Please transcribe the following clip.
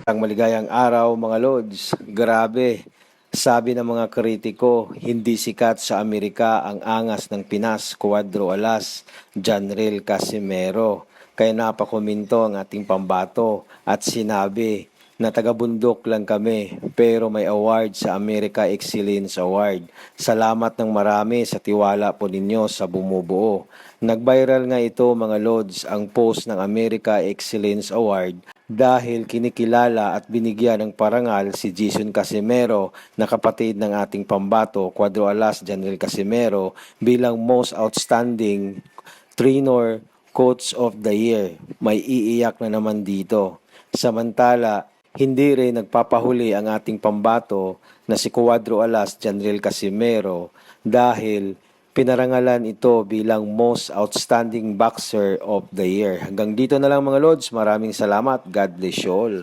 Ang maligayang araw mga Lods. Grabe, sabi ng mga kritiko, hindi sikat sa Amerika ang angas ng Pinas, Cuadro Alas, Janril Casimero. Kaya napakominto ang ating pambato at sinabi na taga-bundok lang kami pero may award sa America Excellence Award. Salamat ng marami sa tiwala po ninyo sa bumubuo. Nag-viral nga ito mga Lods ang post ng America Excellence Award dahil kinikilala at binigyan ng parangal si Jason Casimero na kapatid ng ating pambato Cuadro Alas Janril Casimero bilang Most Outstanding Trainer Coach of the Year. May iiyak na naman dito. Samantala, hindi rin nagpapahuli ang ating pambato na si Cuadro Alas Janril Casimero dahil pinarangalan ito bilang Most Outstanding Boxer of the Year. Hanggang dito na lang mga Lods. Maraming salamat. God bless you all.